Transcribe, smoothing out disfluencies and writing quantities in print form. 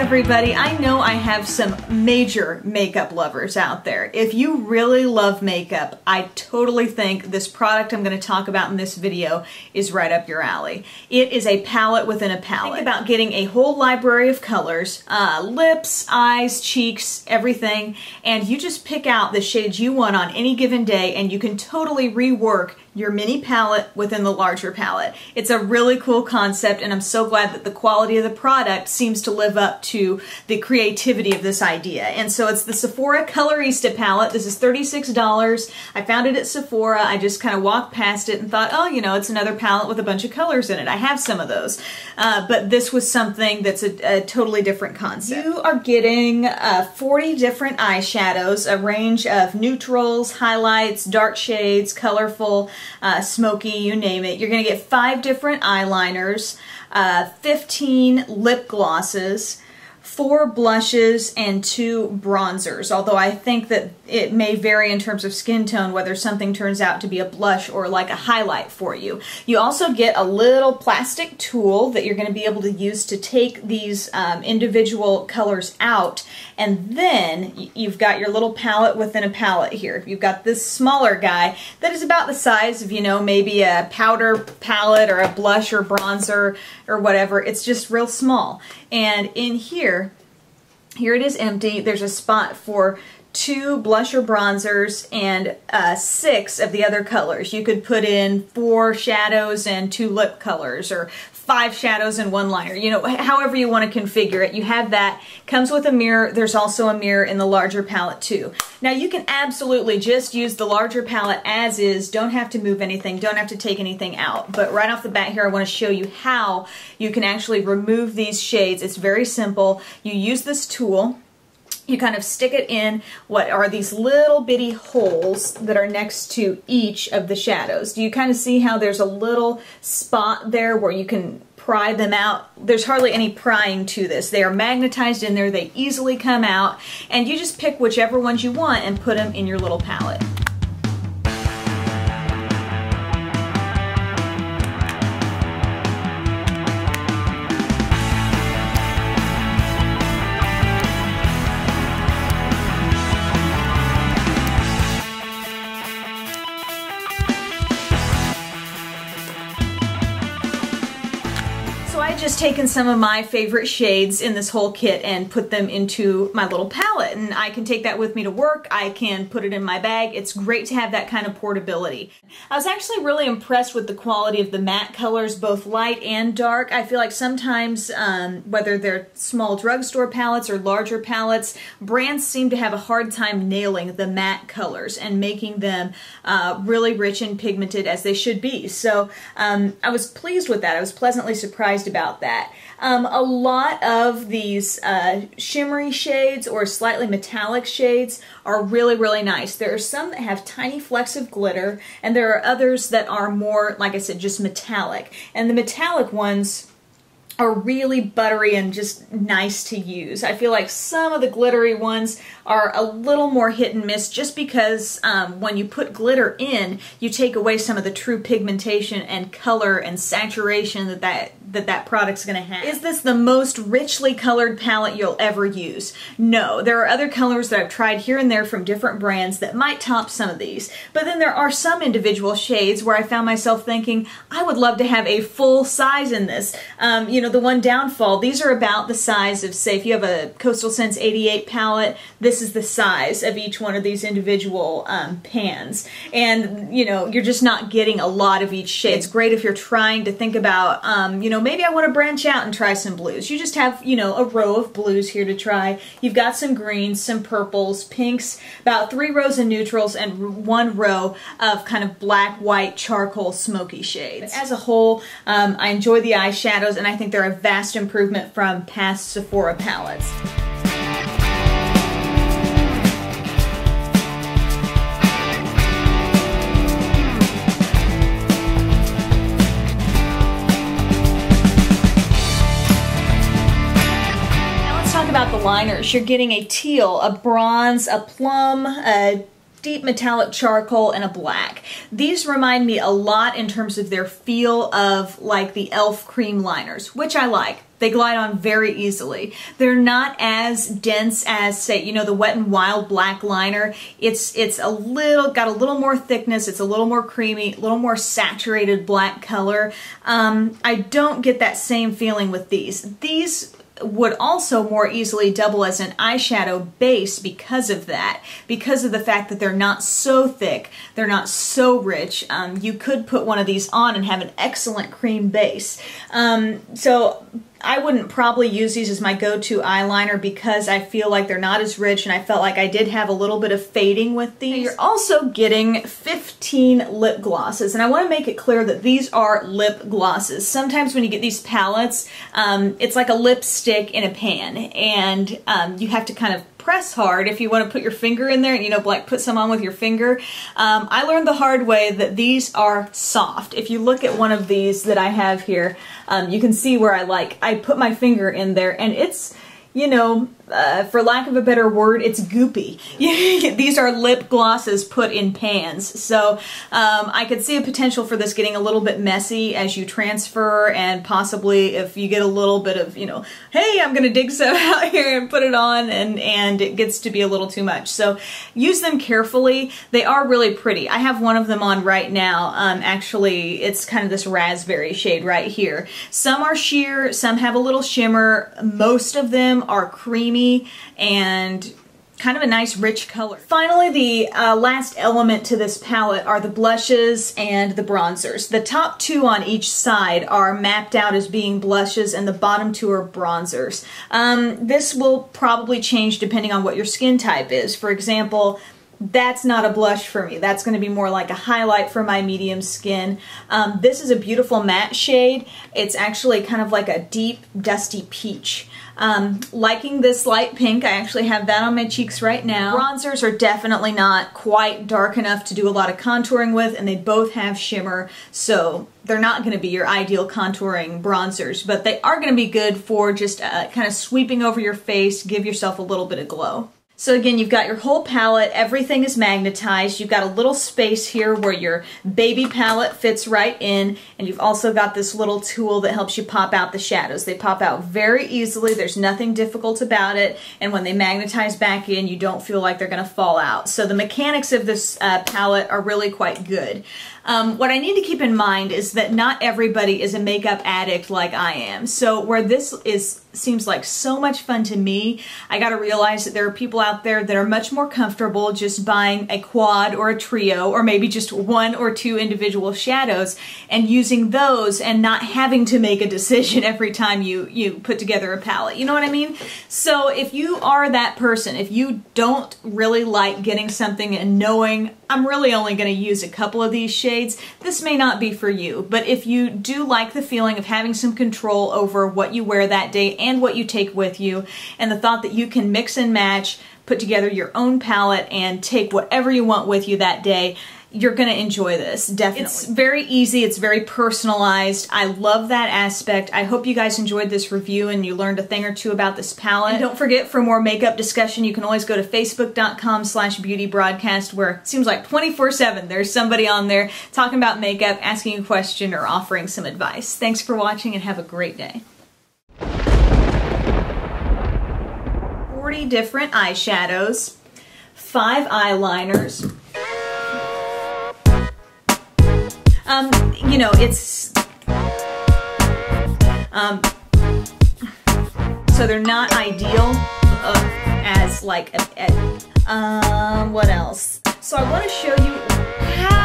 everybody. I know I have some major makeup lovers out there. If you really love makeup, I totally think this product I'm going to talk about in this video is right up your alley. It is a palette within a palette. Think about getting a whole library of colors, lips, eyes, cheeks, everything, and you just pick out the shades you want on any given day and you can totally rework your mini palette within the larger palette. It's a really cool concept, and I'm so glad that the quality of the product seems to live up to the creativity of this idea. And so it's the Sephora Colorista palette. This is $36. I found it at Sephora. I just kind of walked past it and thought, oh, you know, it's another palette with a bunch of colors in it. I have some of those. But this was something that's a totally different concept. You are getting 40 different eyeshadows, a range of neutrals, highlights, dark shades, colorful, smoky, you name it. You're going to get 5 different eyeliners, 15 lip glosses, 4 blushes, and 2 bronzers, although I think that it may vary in terms of skin tone whether something turns out to be a blush or like a highlight for you. You also get a little plastic tool that you're going to be able to use to take these individual colors out, and then you've got your little palette within a palette here. You've got this smaller guy that is about the size of, you know, maybe a powder palette or a blush or bronzer or whatever. It's just real small. And in here it is empty. There's a spot for 2 blush or bronzers and 6 of the other colors. You could put in 4 shadows and 2 lip colors, or 5 shadows and 1 liner. You know, however you want to configure it. You have that. Comes with a mirror. There's also a mirror in the larger palette too. Now you can absolutely just use the larger palette as is. Don't have to move anything. Don't have to take anything out. But right off the bat here, I want to show you how you can actually remove these shades. It's very simple. You use this tool. You kind of stick it in what are these little bitty holes that are next to each of the shadows. Do you kind of see how there's a little spot there where you can pry them out? There's hardly any prying to this. They are magnetized in there. They easily come out, and you just pick whichever ones you want and put them in your little palette. Just taken some of my favorite shades in this whole kit and put them into my little palette, and I can take that with me to work. I can put it in my bag. It's great to have that kind of portability. I was actually really impressed with the quality of the matte colors, both light and dark. I feel like sometimes, whether they're small drugstore palettes or larger palettes, brands seem to have a hard time nailing the matte colors and making them really rich and pigmented as they should be. So I was pleased with that. I was pleasantly surprised about that. A lot of these shimmery shades or slightly metallic shades are really, really nice. There are some that have tiny flecks of glitter, and there are others that are more, like I said, just metallic. And the metallic ones are really buttery and just nice to use. I feel like some of the glittery ones are a little more hit and miss just because when you put glitter in, you take away some of the true pigmentation and color and saturation that product's going to have. Is this the most richly colored palette you'll ever use? No. There are other colors that I've tried here and there from different brands that might top some of these. But then there are some individual shades where I found myself thinking, I would love to have a full size in this. You know, the one downfall, these are about the size of, say, if you have a Coastal Scents 88 palette, this is the size of each one of these individual pans. And, you know, you're just not getting a lot of each shade. It's great if you're trying to think about, you know, maybe I want to branch out and try some blues. You just have, you know, a row of blues here to try. You've got some greens, some purples, pinks, about 3 rows of neutrals, and 1 row of kind of black, white, charcoal, smoky shades. But as a whole, I enjoy the eyeshadows, and I think they're a vast improvement from past Sephora palettes. About the liners, you're getting a teal, a bronze, a plum, a deep metallic charcoal, and a black. These remind me a lot in terms of their feel of like the e.l.f. cream liners, which I like. They glide on very easily. They're not as dense as, say, you know, the Wet n Wild black liner. It's got a little more thickness. It's a little more creamy, a little more saturated black color. I don't get that same feeling with these. These would also more easily double as an eyeshadow base because of that, because of the fact that they're not so thick, they're not so rich. You could put one of these on and have an excellent cream base. So I wouldn't probably use these as my go-to eyeliner because I feel like they're not as rich, and I felt like I did have a little bit of fading with these. You're also getting 15 lip glosses, and I want to make it clear that these are lip glosses. Sometimes when you get these palettes, it's like a lipstick in a pan, and you have to kind of press hard if you want to put your finger in there and, you know, like put some on with your finger. I learned the hard way that these are soft. If you look at one of these that I have here, you can see where I put my finger in there and it's, you know, for lack of a better word, it's goopy. These are lip glosses put in pans. So I could see a potential for this getting a little bit messy as you transfer, and possibly if you get a little bit of, you know, hey, I'm gonna dig some out here and put it on, and it gets to be a little too much. So use them carefully. They are really pretty. I have one of them on right now. Actually, it's kind of this raspberry shade right here. Some are sheer, some have a little shimmer. Most of them are creamy and kind of a nice rich color. Finally, the last element to this palette are the blushes and the bronzers. The top two on each side are mapped out as being blushes and the bottom two are bronzers. This will probably change depending on what your skin type is. For example, that's not a blush for me. That's going to be more like a highlight for my medium skin. This is a beautiful matte shade. It's actually kind of like a deep, dusty peach. Liking this light pink. I actually have that on my cheeks right now. Bronzers are definitely not quite dark enough to do a lot of contouring with, and they both have shimmer, so they're not going to be your ideal contouring bronzers, but they are going to be good for just kind of sweeping over your face, give yourself a little bit of glow. So again, you've got your whole palette, everything is magnetized, you've got a little space here where your baby palette fits right in, and you've also got this little tool that helps you pop out the shadows. They pop out very easily, there's nothing difficult about it, and when they magnetize back in, you don't feel like they're going to fall out. So the mechanics of this palette are really quite good. What I need to keep in mind is that not everybody is a makeup addict like I am. So where this seems like so much fun to me, I gotta realize that there are people out there that are much more comfortable just buying a quad or a trio, or maybe just one or two individual shadows and using those and not having to make a decision every time you put together a palette. You know what I mean? So if you are that person, if you don't really like getting something and knowing I'm really only going to use a couple of these shades, this may not be for you. But if you do like the feeling of having some control over what you wear that day and what you take with you, and the thought that you can mix and match, put together your own palette, and take whatever you want with you that day, you're going to enjoy this, definitely. It's very easy, it's very personalized. I love that aspect. I hope you guys enjoyed this review and you learned a thing or two about this palette. And don't forget, for more makeup discussion, you can always go to facebook.com/beautybroadcast, where it seems like 24/7 there's somebody on there talking about makeup, asking a question, or offering some advice. Thanks for watching and have a great day. 40 different eyeshadows, 5 eyeliners. You know, it's, so they're not ideal as like, what else? So I want to show you how